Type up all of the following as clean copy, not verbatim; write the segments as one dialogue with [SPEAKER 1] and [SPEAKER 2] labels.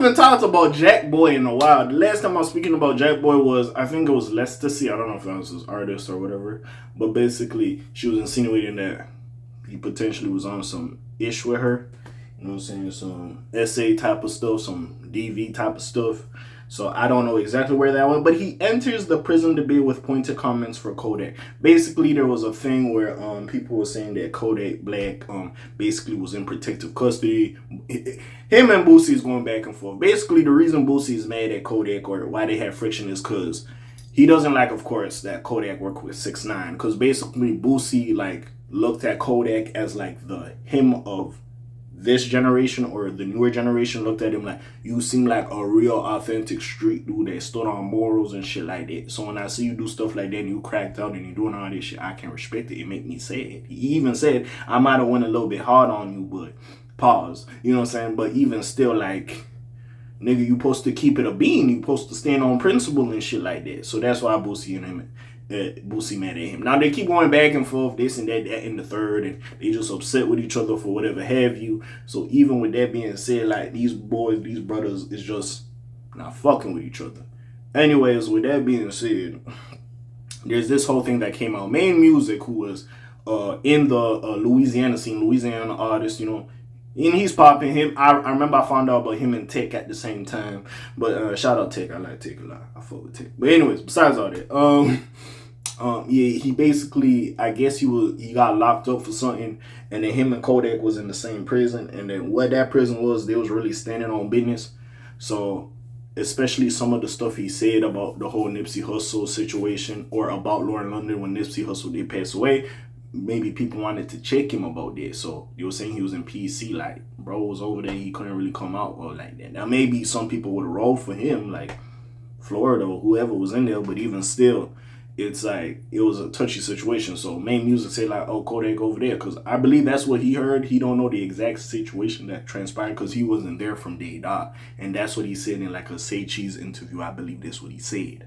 [SPEAKER 1] haven't talked about Jackboy in a while. The last time I was speaking about Jackboy was, I think it was Lestasy. I don't know if that was his artist or whatever. But basically, she was insinuating that he potentially was on some ish with her. You know what I'm saying? Some essay type of stuff, some DV type of stuff. So I don't know exactly where that went, but he enters the prison debate with pointed comments for Kodak. Basically, there was a thing where people were saying that Kodak Black basically was in protective custody. Him and Boosie is going back and forth. Basically, the reason Boosie is mad at Kodak or why they have friction is because he doesn't like, of course, that Kodak worked with 6ix9ine. Because basically, Boosie like looked at Kodak as like the him of this generation, or the newer generation looked at him like, you seem like a real authentic street dude that stood on morals and shit like that. So when I see you do stuff like that and you cracked out and you doing all this shit, I can respect it. It make me sad. He even said, I might have went a little bit hard on you, but pause. You know what I'm saying? But even still, like, nigga, you supposed to keep it a bean. You supposed to stand on principle and shit like that. So that's why Boosie and him, Boosie mad at him. Now they keep going back and forth, this and that and the third, and they just upset with each other for whatever have you. So even with that being said, like, these boys, these brothers is just not fucking with each other. Anyways, with that being said, there's this whole thing that came out. Main Music, who was in the Louisiana scene, Louisiana artist, you know, and he's popping him. I remember I found out about him and Tech at the same time. But shout out Tech. I like Tech a lot. I fuck with Tech. But anyways, besides all that, yeah, he basically, I guess he got locked up for something, and then him and Kodak was in the same prison, and then what that prison was, they was really standing on business. So especially some of the stuff he said about the whole Nipsey Hussle situation, or about Lauren London when Nipsey Hussle did pass away, maybe people wanted to check him about that. So they were saying he was in PC, like, bro was over there, he couldn't really come out or like that. Now maybe some people would roll for him, like Florida or whoever was in there, but even still, it's like, it was a touchy situation. So Main Music say like, oh, Kodak over there, because I believe that's what he heard. He don't know the exact situation that transpired because he wasn't there from day dot, and that's what he said in like a Say Cheese interview. I believe that's what he said.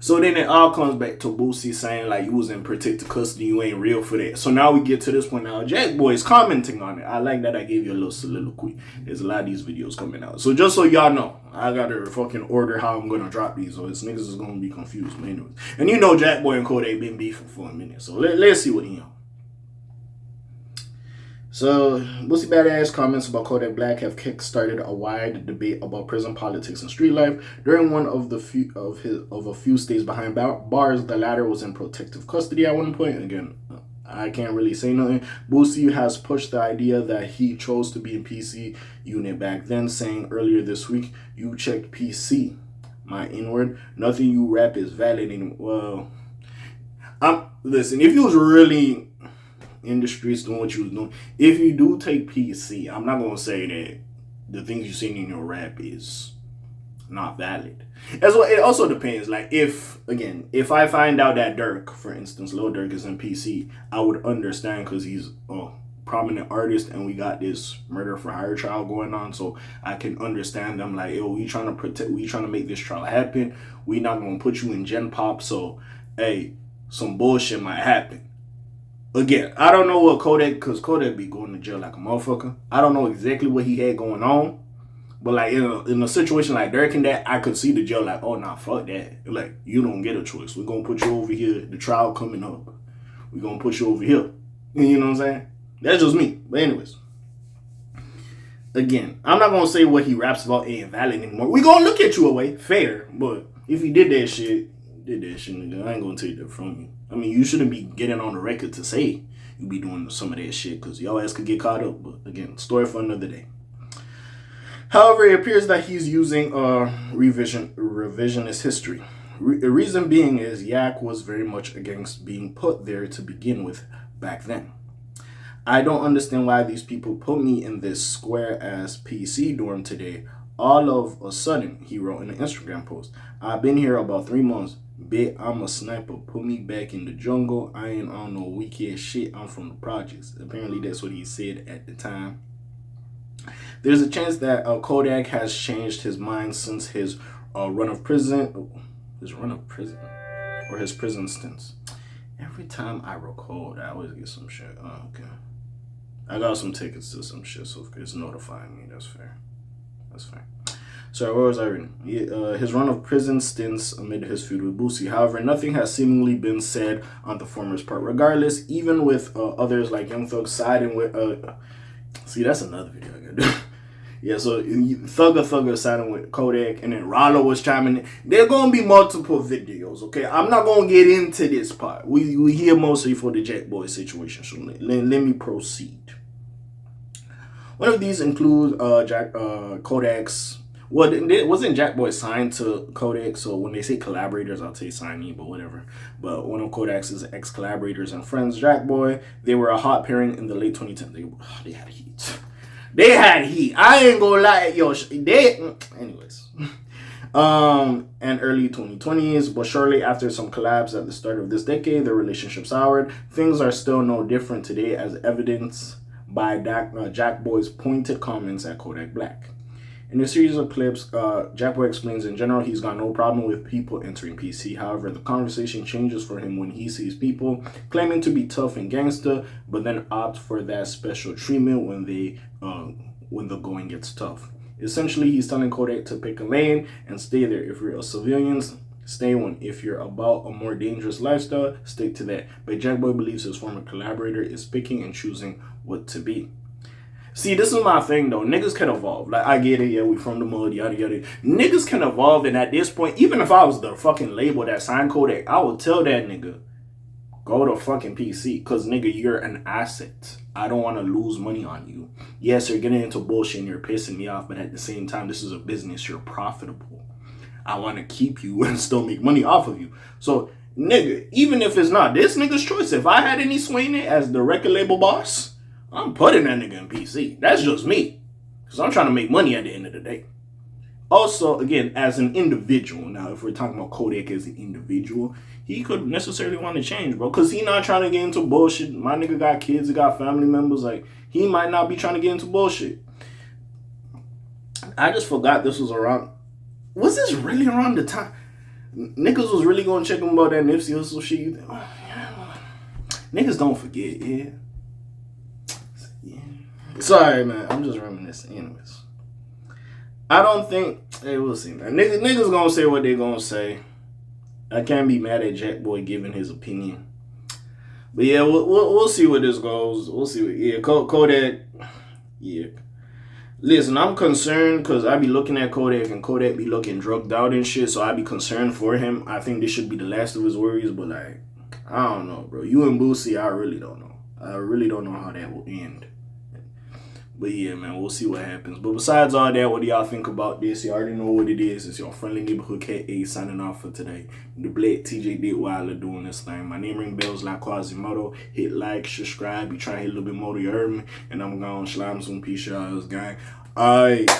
[SPEAKER 1] So then it all comes back to Boosie saying like, you was in protective custody, you ain't real for that. So now we get to this point now. Jackboy is commenting on it. I like that I gave you a little soliloquy. There's a lot of these videos coming out. So just so y'all know, I gotta fucking order how I'm gonna drop these, or this niggas is gonna be confused. But anyways. And you know Jackboy and Kodak been beefing for a minute. So let's see what he on. So, Boosie Badass comments about Kodak Black have kick-started a wide debate about prison politics and street life. During one of a few stays behind bars, the latter was in protective custody at one point. Again, I can't really say nothing. Boosie has pushed the idea that he chose to be in PC unit back then, saying earlier this week, "You checked PC, my inward. Nothing you rap is valid anymore." Well, listen, if you was really in the streets doing what you was doing, if you do take PC, I'm not gonna say that the things you're saying in your rap is not valid. As well, it also depends. Like, if I find out that Dirk, for instance, Lil Durk is in PC, I would understand because he's a prominent artist and we got this murder for hire trial going on. So I can understand them like, yo, we trying to make this trial happen. We not gonna put you in Gen Pop. So hey, some bullshit might happen. Again, I don't know what Kodak, because Kodak be going to jail like a motherfucker. I don't know exactly what he had going on. But like in a situation like Dirk and that, I could see the jail like, oh, nah, fuck that. Like, you don't get a choice. We're going to put you over here. The trial coming up. We're going to put you over here. You know what I'm saying? That's just me. But anyways. Again, I'm not going to say what he raps about ain't valid anymore. We're going to look at you away. Fair. But if he did that shit, nigga, I ain't going to take that from you. I mean, you shouldn't be getting on the record to say you be doing some of that shit because y'all ass could get caught up. But again, story for another day. However, it appears that he's using revisionist history. The reason being is Yak was very much against being put there to begin with back then. I don't understand why these people put me in this square-ass PC dorm today. All of a sudden, he wrote in an Instagram post, I've been here about 3 months. Bet I'm a sniper. Put me back in the jungle. I ain't on no weak ass shit. I'm from the projects. Apparently, that's what he said at the time. There's a chance that Kodak has changed his mind since his run of prison. Or his prison stints. Every time I record, I always get some shit. Oh, okay. I got some tickets to some shit, so if it's notifying me, that's fair. That's fair. Sorry, where was I reading? His run of prison stints amid his feud with Boosie. However, nothing has seemingly been said on the former's part. Regardless, even with others like Young Thug siding with... see, that's another video I gotta do. Yeah, so Thugger siding with Kodak, and then Rollo was chiming in. There gonna be multiple videos, okay? I'm not gonna get into this part. We here mostly for the Jackboy situation, so let me proceed. One of these includes Kodak's... Well, wasn't Jackboy signed to Kodak? So when they say collaborators, I'll say signee, but whatever. But one of Kodak's ex-collaborators and friends, Jackboy, they were a hot pairing in the late 2010s. They had heat. They had heat. I ain't gonna lie, yo. Anyways. And early 2020s, but shortly after some collabs at the start of this decade, their relationship soured. Things are still no different today, as evidenced by Jackboy's pointed comments at Kodak Black. In a series of clips, Jackboy explains in general he's got no problem with people entering PC. However, the conversation changes for him when he sees people claiming to be tough and gangster, but then opt for that special treatment when the going gets tough. Essentially, he's telling Kodak to pick a lane and stay there. If you're a civilian, stay one. If you're about a more dangerous lifestyle, stick to that. But Jackboy believes his former collaborator is picking and choosing what to be. See, this is my thing, though. Niggas can evolve. Like, I get it. Yeah, we from the mud, yada, yada. Niggas can evolve, and at this point, even if I was the fucking label that signed Kodak, I would tell that nigga, go to fucking PC. Because, nigga, you're an asset. I don't want to lose money on you. Yes, you're getting into bullshit and you're pissing me off, but at the same time, this is a business. You're profitable. I want to keep you and still make money off of you. So, nigga, even if it's not this nigga's choice, if I had any sway in it as the record label boss, I'm putting that nigga in PC. That's just me. Because I'm trying to make money at the end of the day. Also, again, as an individual, now if we're talking about Kodak as an individual, he could necessarily want to change, bro. Because he not trying to get into bullshit. My nigga got kids, he got family members. Like, he might not be trying to get into bullshit. I just forgot this was around. Was this really around the time? Niggas was really going to check him about that Nipsey Hussle shit. Niggas don't forget, yeah. Sorry, man. I'm just reminiscing. Anyways, I don't think... Hey, we'll see, man. Niggas gonna say what they gonna say. I can't be mad at Jackboy giving his opinion. But yeah, we'll see where this goes. We'll see what... Yeah, Kodak... Yeah. Listen, I'm concerned because I be looking at Kodak and Kodak be looking drugged out and shit, so I be concerned for him. I think this should be the last of his worries, but like, I don't know, bro. You and Boosie, I really don't know. I really don't know how that will end. But yeah, man, we'll see what happens. But besides all that, what do y'all think about this? You already know what it is. It's your friendly neighborhood K.A. signing off for today. The Black TJ Dittweiler doing this thing. My name ring bells like Quasimodo. Hit like, subscribe. You try to hit a little bit more, you heard me. And I'm going to slime some peace, y'all, gang. Alright.